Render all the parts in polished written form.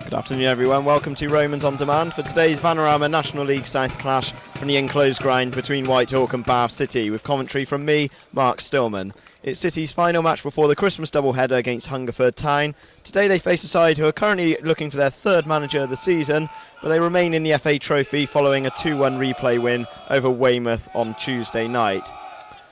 Good afternoon everyone, welcome to Romans On Demand for today's Panorama National League South clash from the enclosed ground between Whitehawk and Bath City, with commentary from me, Mark Stillman. It's City's final match before the Christmas doubleheader against Hungerford Town. Today they face a side who are currently looking for their third manager of the season, but they remain in the FA Trophy following a 2-1 replay win over Weymouth on Tuesday night.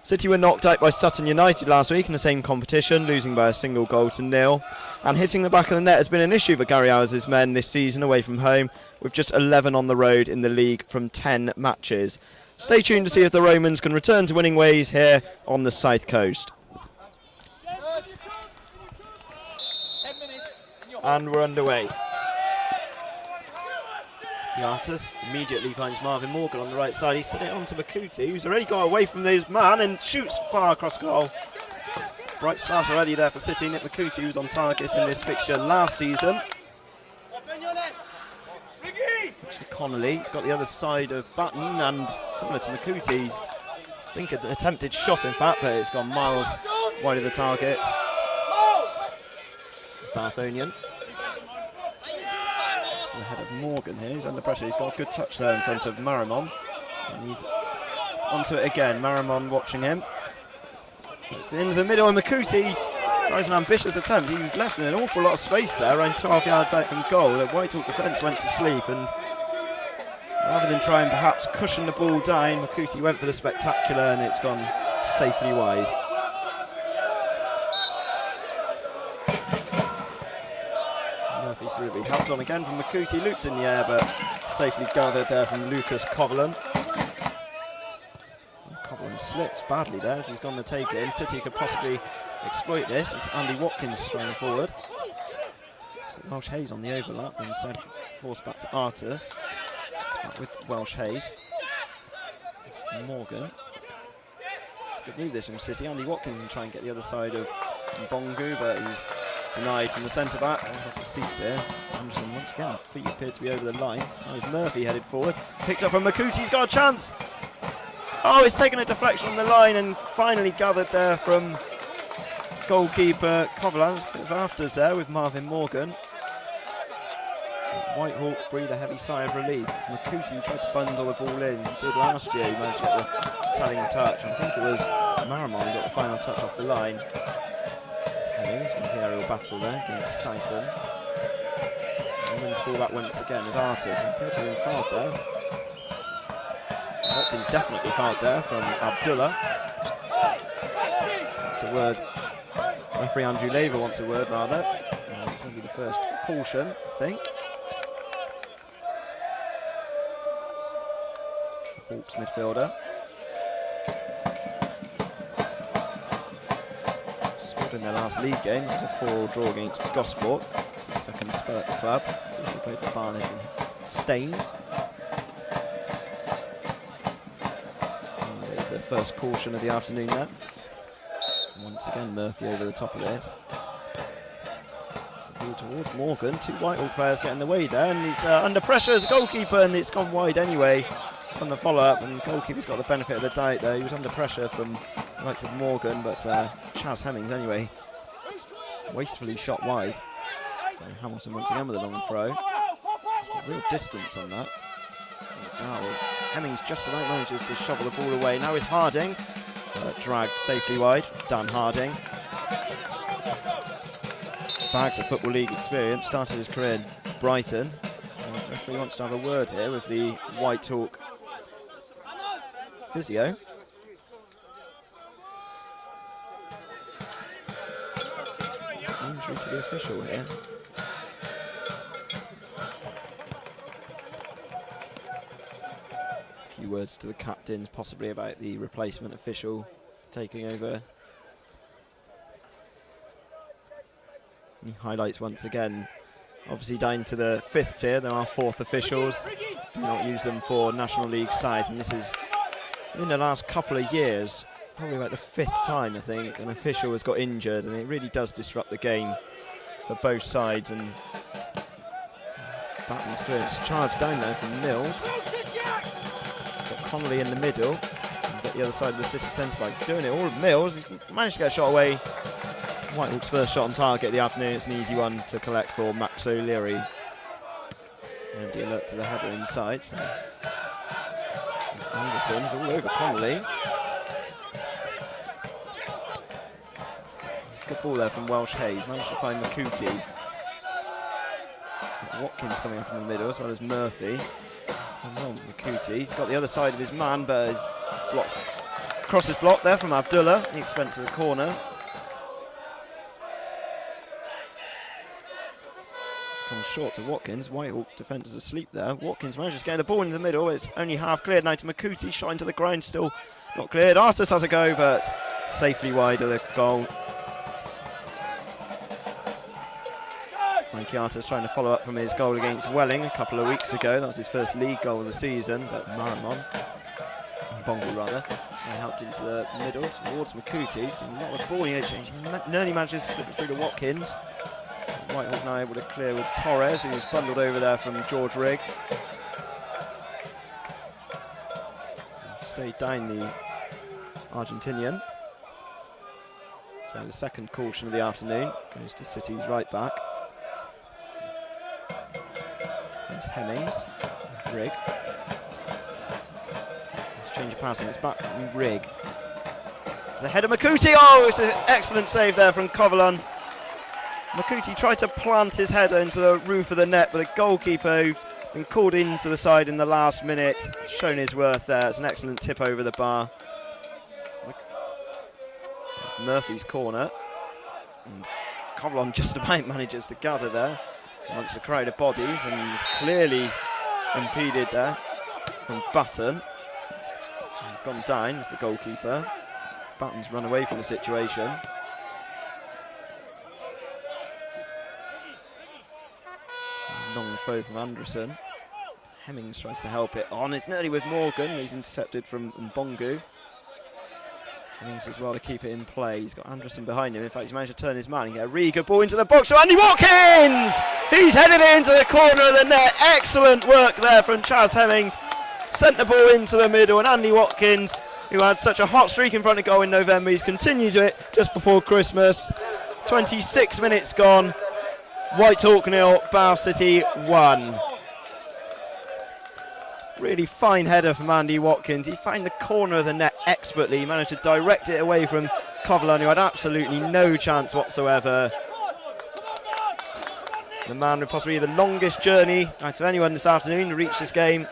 City were knocked out by Sutton United last week in the same competition, losing by a single goal to nil. And hitting the back of the net has been an issue for Gary Howes' men this season away from home, with just 11 on the road in the league from 10 matches. Stay tuned to see if the Romans can return to winning ways here on the South Coast. And we're underway. Giartas immediately finds Marvin Morgan on the right side. He's sent it on to Makuti, who's already got away from his man and shoots far across goal. Bright start already there for City. Nick Makuti, who's on target in this fixture last season. Connolly, he's got the other side of Button, and similar to Makuti's, I think an attempted shot in fact, but it's gone miles wide of the target. Barthonian. Ahead of Morgan here, he's under pressure, he's got a good touch there in front of Maramon, and he's onto it again. Maramon watching him, it's in the middle and Makuti tries an ambitious attempt. He was left in an awful lot of space there, around 12 yards out from goal. The Whitehawk defence went to sleep, and rather than try and perhaps cushion the ball down, Makuti went for the spectacular and it's gone safely wide. Murphy helped on again from Makuti, looped in the air but safely gathered there from Lucas Coverland. Coverland slipped badly there as he's gone to take it in. City could possibly exploit this. It's Andy Watkins straying forward. Welsh Hayes on the overlap and so forced back to Artus. Back with Welsh Hayes. Morgan. It's a good move this from City. Andy Watkins can try and get the other side of Bongu, but he's denied from the centre back. Lots of seats here. Anderson once again, feet appear to be over the line. So Murphy headed forward. Picked up from Makuti, he's got a chance. Oh, it's taken a deflection on the line and finally gathered there from goalkeeper Coverland. A bit of afters there with Marvin Morgan. Whitehawk breathe a heavy sigh of relief. It's Makuti who tried to bundle the ball in. He did last year, he managed to get the telling touch. I think it was Maramon who got the final touch off the line. This one's the aerial battle there against Siphon. And wins ball back once again with Artis. And appeared to have been fouled there. Watkins definitely fouled there from Abdullah. That's a word. Referee Andrew Laver wants a word rather. It's going to be the first caution, I think. Hawks midfielder. In their last league game, it was a 4-4 draw against Gosport. It's the second spell at the club. It's also played for Barnet and Staines. There's their first caution of the afternoon there. Once again, Murphy over the top of this. So towards Morgan, two Whitehall players getting in the way there, and he's under pressure as a goalkeeper, and it's gone wide anyway from the follow-up, and the goalkeeper's got the benefit of the doubt there. He was under pressure from the likes of Morgan, but Chaz Hemmings anyway wastefully shot wide. So Hamilton once again with a long throw. Real distance on that. Hemmings just about manages to shovel the ball away. Now with Harding, dragged safely wide. Dan Harding. Bags of Football League experience, started his career in Brighton. The referee wants to have a word here with the Whitehawk physio. Injury to the official here. A few words to the captains possibly about the replacement official taking over. He highlights once again, obviously down to the 5th tier, there are 4th officials. Do not use them for National League side, and this is in the last couple of years, probably about the 5th time I think an official has got injured, and it really does disrupt the game for both sides. And Batten's clearance charged down there from Mills. Got Connolly in the middle, and get the other side of the City centre back. He's doing it all with Mills. He's managed to get a shot away. Whitehawk's first shot on target of the afternoon. It's an easy one to collect for Max O'Leary. Nobody alert to the header inside. So Anderson's all over Connolly. Good ball there from Welsh Hayes. Managed to find McCooty. Watkins coming up in the middle as well as Murphy. Still on McCooty. He's got the other side of his man, but is blocked. Cross is blocked there from Abdullah. He went to the corner. Comes short to Watkins. Whitehawk defenders asleep there. Watkins manages to get the ball into the middle. It's only half cleared now to McCooty. Shot into the grind, still not cleared. Artis has a go, but safely wide of the goal. Mikey Artis trying to follow up from his goal against Welling a couple of weeks ago. That was his first league goal of the season, but Bongo rather, helped into the middle towards McCooty. So not the ball, he nearly manages to slip it through to Watkins. Whitehawk now able to clear with Torres, who was bundled over there from George Rigg. Stayed down the Argentinian. So the second caution of the afternoon goes to City's right back. And Hemmings, Rigg. Let's change of passing, it's back from Rigg. The header McCooty, oh, it's an excellent save there from Covalon. McCooty tried to plant his header into the roof of the net, but the goalkeeper, who's been called into the side in the last minute, shown his worth there. It's an excellent tip over the bar. Murphy's corner. And Covalon just about manages to gather there amongst a crowd of bodies, and he's clearly impeded there from Button. He's gone down as the goalkeeper. Button's run away from the situation. Long throw from Anderson. Hemmings tries to help it on. It's nearly with Morgan. He's intercepted from Mbongu. Hemmings as well to keep it in play. He's got Anderson behind him. In fact, he's managed to turn his man and get a really good ball into the box for Andy Watkins! He's headed it into the corner of the net. Excellent work there from Chaz Hemmings. Sent the ball into the middle, and Andy Watkins, who had such a hot streak in front of goal in November, he's continued it just before Christmas. 26 minutes gone. Whitehawk 0, Bath City 1. Really fine header from Andy Watkins. He found the corner of the net expertly. He managed to direct it away from Covalon, who had absolutely no chance whatsoever. The man with possibly the longest journey out of anyone this afternoon to reach this game.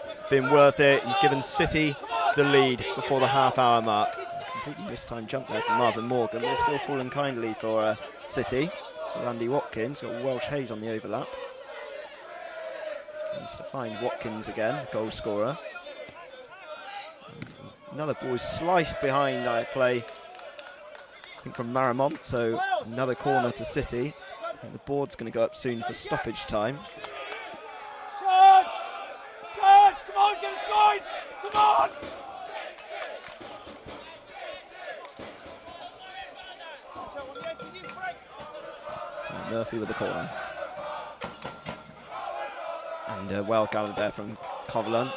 It's been worth it. He's given City the lead before the half-hour mark. Completely mistimed jump there from Marvin Morgan. They're still falling kindly for City. So Andy Watkins, got Welsh Hayes on the overlap. Needs to find Watkins again, goal scorer. Another ball is sliced behind play, I think from Maramont, so another corner to City. And the board's going to go up soon for stoppage time. Charge! Charge! Come on, get us going! Come on! Murphy with the corner. And well gathered there from Covalon.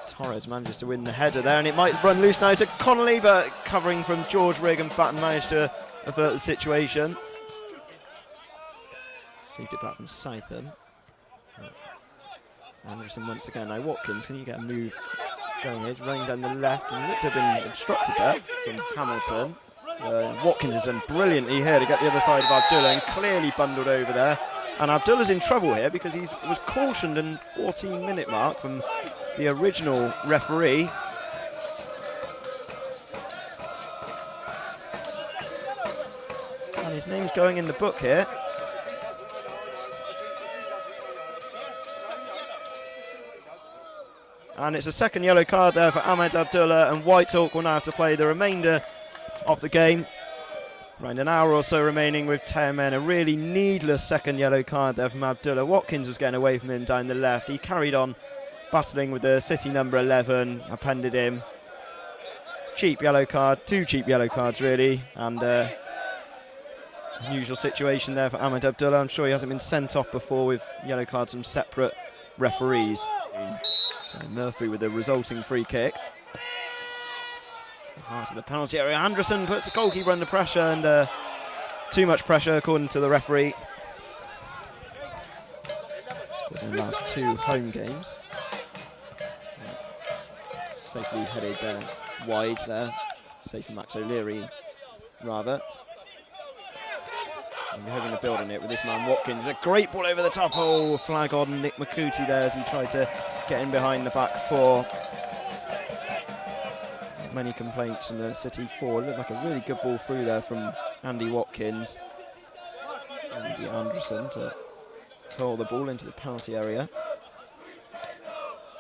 Torres manages to win the header there, and it might run loose now to Connolly, but covering from George Rigg, and Batten managed to avert the situation. Saved it back from Scytham. Anderson once again. Now Watkins, can you get a move going here? Running down the left, and looked to have been obstructed there from Hamilton. Watkins has done brilliantly here to get the other side of Abdullah, and clearly bundled over there. And Abdullah's in trouble here because he was cautioned in 14-minute mark from the original referee. And his name's going in the book here. And it's a second yellow card there for Ahmed Abdullah, and Whitehawk will now have to play the remainder of the game. Around an hour or so remaining with 10 men. A really needless second yellow card there from Abdullah. Watkins was getting away from him down the left. He carried on battling with the City number 11, appended him. Cheap yellow card, two cheap yellow cards really, and unusual situation there for Ahmed Abdullah. I'm sure he hasn't been sent off before with yellow cards from separate referees. So Murphy with the resulting free kick. Heart of the penalty area. Anderson puts the goalkeeper under pressure, and too much pressure, according to the referee. Scored in the last 2 home games. Safely headed wide there. Safe for Max O'Leary, rather. And we're hoping to build on it with this man Watkins. A great ball over the top. Oh, flag on Nick McCooty there as he tried to get in behind the back 4. Many complaints from the City forward. Looked like a really good ball through there from Andy Watkins. Andy Anderson to curl the ball into the penalty area.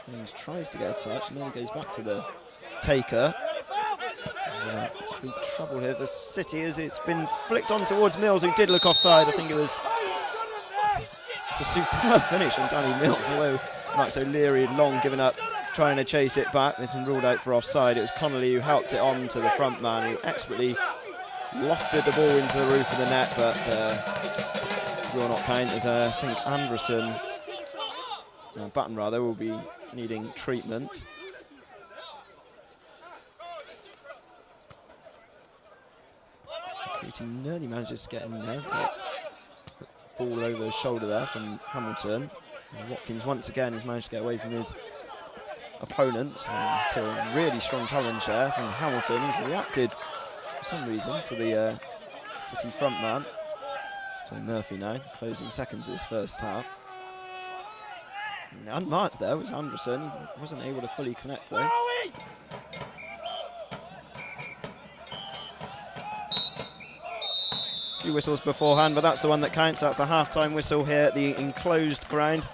James tries to get a touch and then he goes back to the taker. Big trouble here for City as it's been flicked on towards Mills, who did look offside. I think it's a superb finish on Danny Mills, although Max O'Leary had long given up trying to chase it back. It's been ruled out for offside. It was Connolly who helped it on to the front man, who expertly lofted the ball into the roof of the net, but will not count as I think Anderson, Batten rather, will be needing treatment. He nearly manages to get in there. Ball over his shoulder there from Hamilton. And Watkins once again has managed to get away from his opponents to a really strong challenge there from Hamilton. He's reacted for some reason to the City front man. So Murphy now closing seconds of this first half. And unmarked there was Anderson. Wasn't able to fully connect though. Few whistles beforehand, but that's the one that counts. That's a half-time whistle here at the enclosed ground.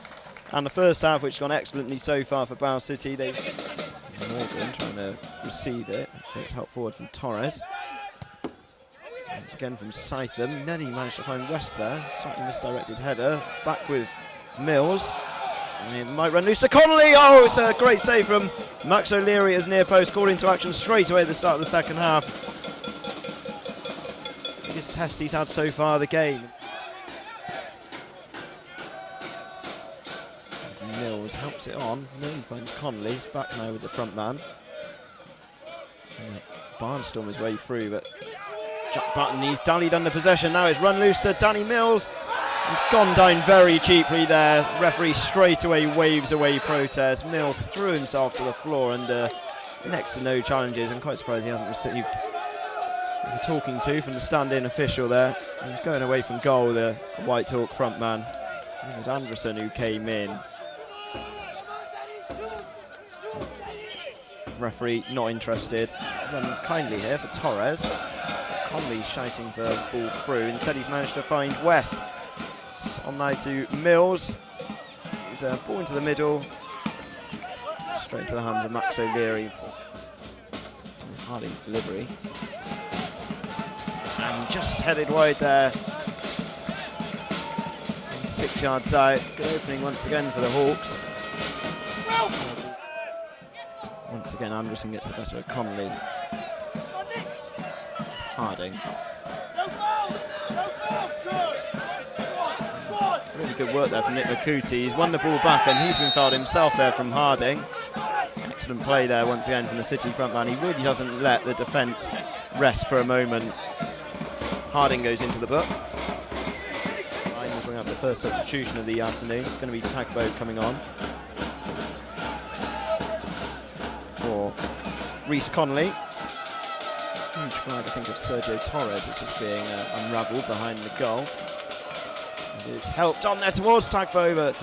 And the first half, which has gone excellently so far for Bow City. Morgan trying to receive it. So it's help forward from Torres. Once again from Scytham. Nearly managed to find West there. Slightly misdirected header. Back with Mills. And it might run loose to Connolly. Oh, it's a great save from Max O'Leary as near post. Called into action straight away at the start of the second half. Biggest test he's had so far of the game. Mills helps it on. Then finds Connolly. He's back now with the front man. Barnstorm his way through, but Jack Button, he's dallied under possession. Now it's run loose to Danny Mills. He's gone down very cheaply there. Referee straight away waves away protest. Mills threw himself to the floor under next to no challenges. I'm quite surprised he hasn't received a talking to from the stand-in official there. He's going away from goal, the Whitehawk front man. It was Anderson who came in. Referee not interested. Run kindly here for Torres. So Connolly shouting for ball through. Instead he's managed to find West. It's on now to Mills. He's a ball into the middle. Straight into the hands of Max O'Leary. Harding's delivery. And just headed wide there. 6 yards out. Good opening once again for the Hawks. Once again, Anderson gets the better of Connolly. Harding. Really good work there from Nick McCooty. He's won the ball back and he's been fouled himself there from Harding. Excellent play there once again from the City front man. He really doesn't let the defence rest for a moment. Harding goes into the book. Lions bring up the first substitution of the afternoon. It's going to be Tagbo coming on for Reece Connolly. Huge flag, I think, of Sergio Torres is just being unravelled behind the goal. And it's helped on there towards Tagbo, but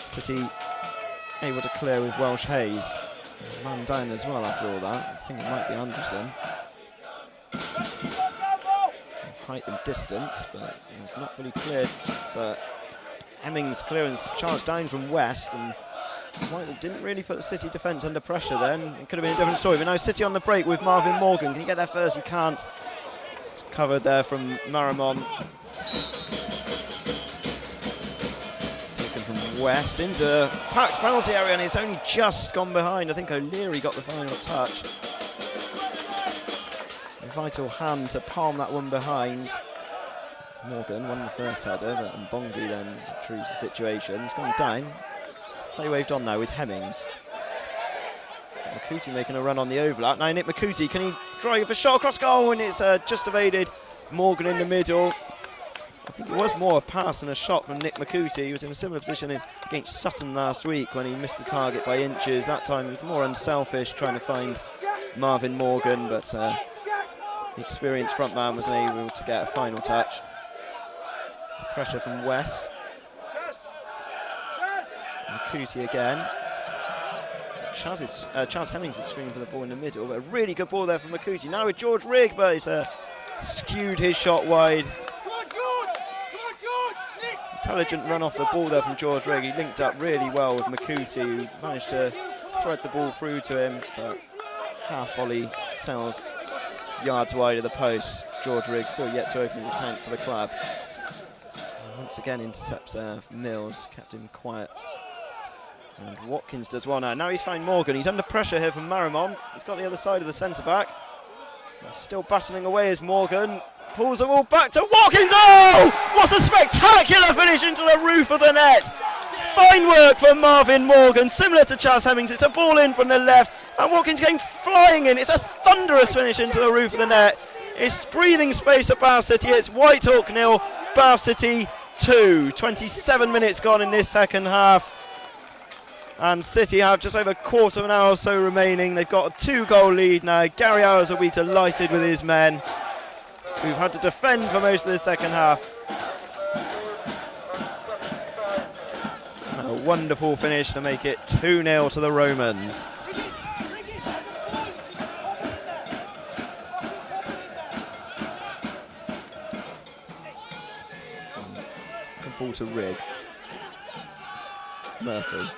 City able to clear with Welsh Hayes. Man down as well after all that. I think it might be Anderson. Height and distance, but it's not fully cleared. But Hemmings' clearance charged down from West, and White didn't really put the City defence under pressure then. It could have been a different story, but now City on the break with Marvin Morgan. Can he get there first? He can't. It's covered there from Maramon. Taken from West into Pack's penalty area, and it's only just gone behind. I think O'Leary got the final touch. A vital hand to palm that one behind. Morgan won the first header, but Mbongi then retrieves the situation. He's gone down. Play waved on now with Hemmings. McCooty making a run on the overlap. Now Nick McCooty, can he drive a shot across goal? And it's just evaded Morgan in the middle. I think it was more a pass than a shot from Nick Makuti. He was in a similar position against Sutton last week when he missed the target by inches. That time he was more unselfish, trying to find Marvin Morgan, but the experienced frontman wasn't able to get a final touch. Pressure from West. Makuti again. Charles Hemmings is screaming for the ball in the middle, but a really good ball there from Makuti. Now with George Rigg, but he's skewed his shot wide. Intelligent run off the ball there from George Rigg. He linked up really well with Makuti, who managed to thread the ball through to him, but half volley sails yards wide of the post. George Rigg still yet to open the tank for the club. And once again intercepts Mills, kept him quiet. And Watkins does well now. Now he's found Morgan. He's under pressure here from Marimon. He's got the other side of the centre-back. He's still battling away as Morgan pulls the ball back to Watkins. Oh! What a spectacular finish into the roof of the net. Fine work from Marvin Morgan. Similar to Charles Hemmings, it's a ball in from the left. And Watkins came flying in. It's a thunderous finish into the roof of the net. It's breathing space at Bath City. It's Whitehawk 0, Bath City 2. 27 minutes gone in this second half. And City have just over a quarter of an hour or so remaining. They've got a 2-goal lead now. Gary Howes will be delighted with his men, who've had to defend for most of the second half. A wonderful finish to make it 2-0 to the Romans. Good ball to Rigg. Murphy.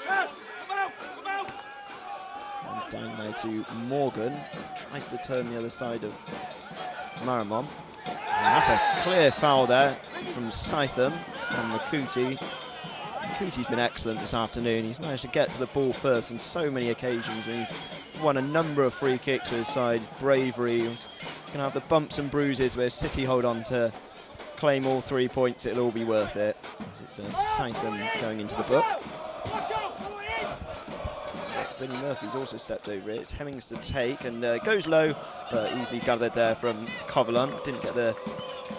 And down there to Morgan. Tries to turn the other side of Marimon. And that's a clear foul there from Scytham on Makuti. Makuti's been excellent this afternoon. He's managed to get to the ball first on so many occasions. And he's won a number of free kicks for his side. Bravery. He's going to have the bumps and bruises where City hold on to claim all 3 points. It'll all be worth it. As it's Scytham going into the book. Benny Murphy's also stepped over it. It's Hemmings to take and goes low, but easily gathered there from Covalon. Didn't get the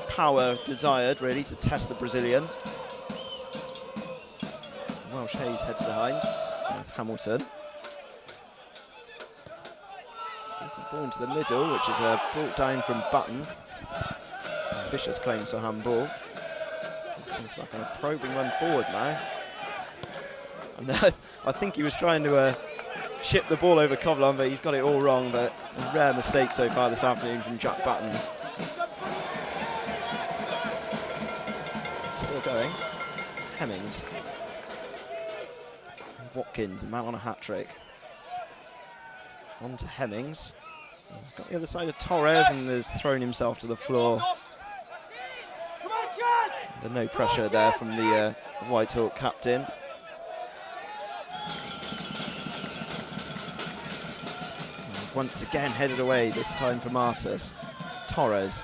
power desired really to test the Brazilian. Welsh Hayes heads behind with Hamilton. Gets a ball into the middle, which is brought down from Button. Vicious claims for handball. Seems like a probing run forward now. And I think he was trying to ship the ball over Covalon, but he's got it all wrong. But a rare mistake so far this afternoon from Jack Button. Still going. Hemmings. Watkins, the man on a hat-trick. On to Hemmings. He's got the other side of Torres and has thrown himself to the floor. The no pressure there from the Whitehawk captain. And once again headed away, this time for Martus. Torres.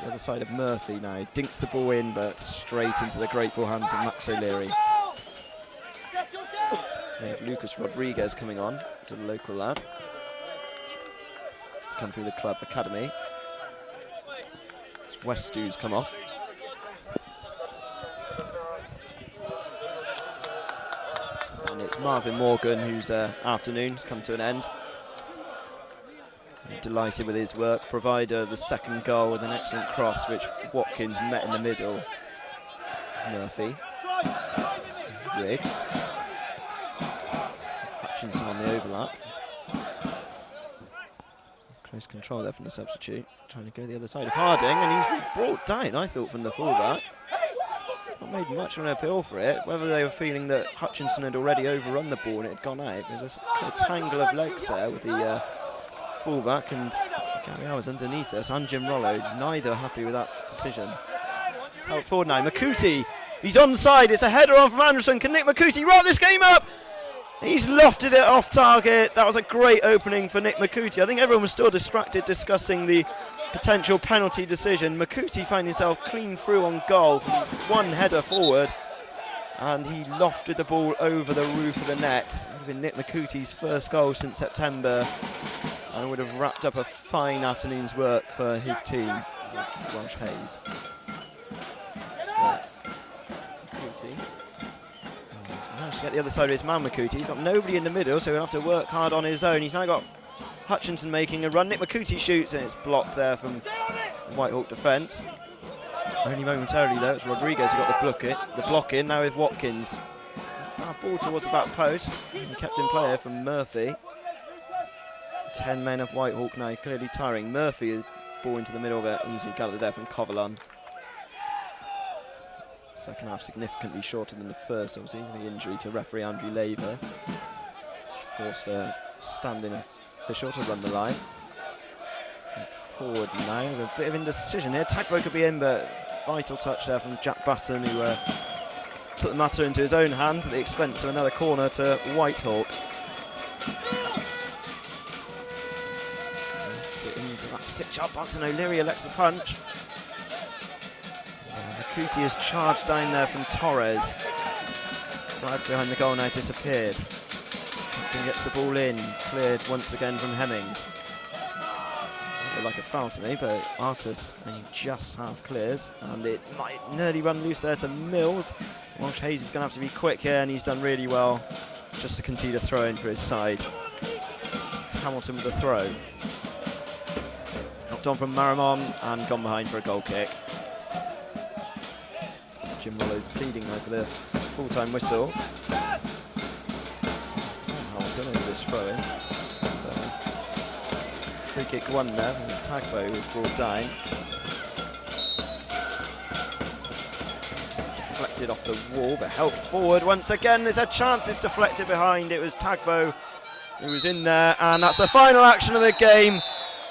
The other side of Murphy now. Dinks the ball in, but straight into the grateful hands of Max O'Leary. We have Lucas Rodriguez coming on. He's a local lad. He's come through the club academy. It's West who's come off. And it's Marvin Morgan whose afternoon's come to an end. I'm delighted with his work. Provider of the second goal with an excellent cross, which Watkins met in the middle. Murphy. Rigg. On the overlap. Close control there from the substitute. Trying to go the other side of Harding, and he's been brought down, I thought, from the fullback. He's not made much of an appeal for it. Whether they were feeling that Hutchinson had already overrun the ball and it had gone out. There's a tangle of legs there with the fullback and Gary Howes underneath us, and Jim Rollo, neither happy with that decision. It's held forward now. Makuti, he's onside. It's a header on from Anderson. Can Nick Makuti wrap this game up? He's lofted it off target. That was a great opening for Nick Makuti. I think everyone was still distracted discussing the potential penalty decision. Makuti found himself clean through on goal from one header forward, and he lofted the ball over the roof of the net. It would have been Nick Makuti's first goal since September. and would have wrapped up a fine afternoon's work for his team, Welsh Hayes. Makuti. He's managed to get the other side of his man, Makuti. He's got nobody in the middle, so he'll have to work hard on his own. He's now got Hutchinson making a run. Nick Makuti shoots, and it's blocked there from Whitehawk defence. Only momentarily though, it's Rodriguez who got the block in, now with Watkins. Ball towards the back post, and kept in play from Murphy. 10 men of Whitehawk now, clearly tiring. Murphy is ball into the middle of it, easily gathered there from Coverlun. Second half significantly shorter than the first, obviously, the injury to referee Andrew Laver, which forced a standing official to run the line. Forward now, there's a bit of indecision here. Tagbo could be in, but vital touch there from Jack Batten, who took the matter into his own hands at the expense of another corner to Whitehawk. Into that six-yard box, and O'Leary elects a punch. Makuti has charged down there from Torres. Flag behind the goal now disappeared. Captain gets the ball in, cleared once again from Hemmings. Looked like a foul to me, but Artis only just half clears, and it might nearly run loose there to Mills. Welsh Hayes is going to have to be quick here, and he's done really well just to concede a throw in for his side. It's Hamilton with the throw. Knocked on from Maramon and gone behind for a goal kick. Jim Rollo pleading now for the full-time whistle. Hamilton over this throw in. Free kick won there, and Tagbo was brought down. Deflected off the wall, but helped forward once again. There's a chance it's deflected behind. It was Tagbo who was in there, and that's the final action of the game.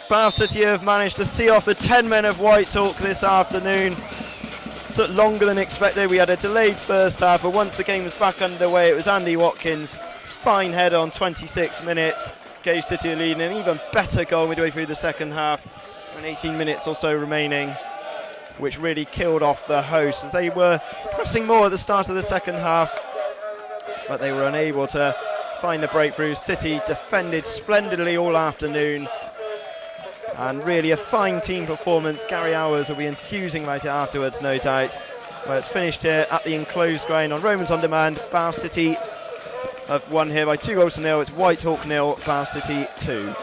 Bath City have managed to see off the 10 men of Whitehawk this afternoon. Took longer than expected. We had a delayed first half, but once the game was back underway, it was Andy Watkins. Fine header on 26 minutes. Gave City a lead, and an even better goal midway through the second half, and 18 minutes or so remaining, which really killed off the hosts as they were pressing more at the start of the second half, but they were unable to find the breakthrough. City defended splendidly all afternoon, and really a fine team performance. Gary Hours will be enthusing about it afterwards, no doubt. Well, it's finished here at the enclosed ground on Romans On Demand. Bath City have won here by 2-0. It's Whitehawk 0, Bath City 2.